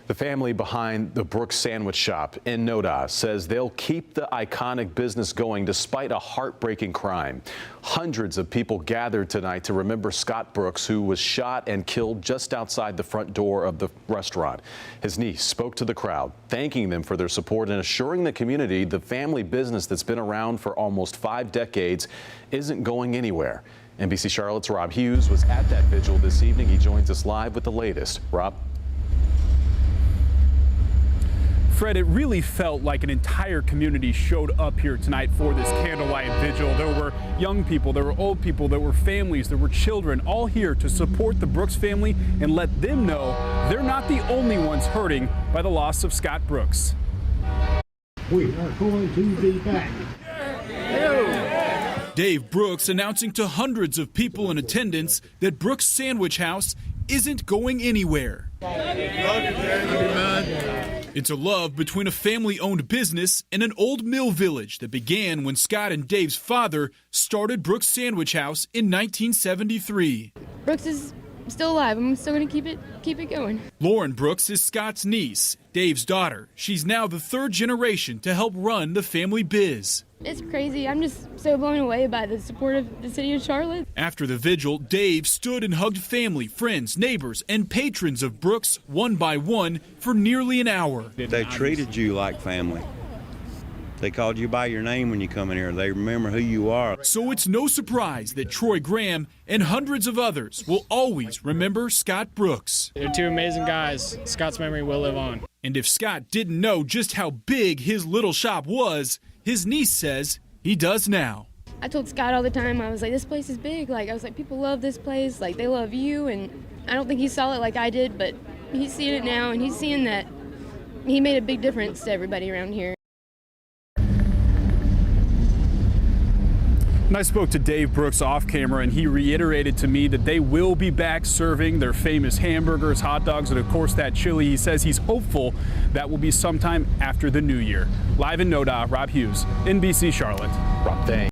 The family behind the Brooks Sandwich Shop in Noda says they'll keep the iconic business going despite a heartbreaking crime. Hundreds of people gathered tonight to remember Scott Brooks, who was shot and killed just outside the front door of the restaurant. His niece spoke to the crowd, thanking them for their support and assuring the community the family business that's been around for almost 5 decades isn't going anywhere. NBC Charlotte's Rob Hughes was at that vigil this evening. He joins us live with the latest. Rob? Fred, it really felt like an entire community showed up here tonight for this candlelight vigil. There were young people, there were old people, there were families, there were children, all here to support the Brooks family and let them know they're not the only ones hurting by the loss of Scott Brooks. We are going to be back. Dave Brooks announcing to hundreds of people in attendance that Brooks Sandwich House isn't going anywhere. It's a love between a family-owned business and an old mill village that began when Scott and Dave's father started Brooks Sandwich House in 1973. Brooks is still alive. I'm still going to keep it going. Lauren Brooks is Scott's niece, Dave's daughter. She's now the 3rd generation to help run the family biz. It's crazy. I'm just so blown away by the support of the city of Charlotte. After the vigil, Dave stood and hugged family, friends, neighbors, and patrons of Brooks one by one for nearly an hour. They treated you like family. They called you by your name when you come in here. They remember who you are. So it's no surprise that Troy Graham and hundreds of others will always remember Scott Brooks. They're 2 amazing guys. Scott's memory will live on. And if Scott didn't know just how big his little shop was, his niece says he does now. I told Scott all the time, I was like, this place is big. I was like, people love this place. Like, they love you. And I don't think he saw it like I did, but he's seeing it now, and he's seeing that he made a big difference to everybody around here. And I spoke to Dave Brooks off camera, and he reiterated to me that they will be back serving their famous hamburgers, hot dogs, and of course that chili. He says he's hopeful that will be sometime after the new year. Live in Noda, Rob Hughes, NBC Charlotte. Rob, thanks.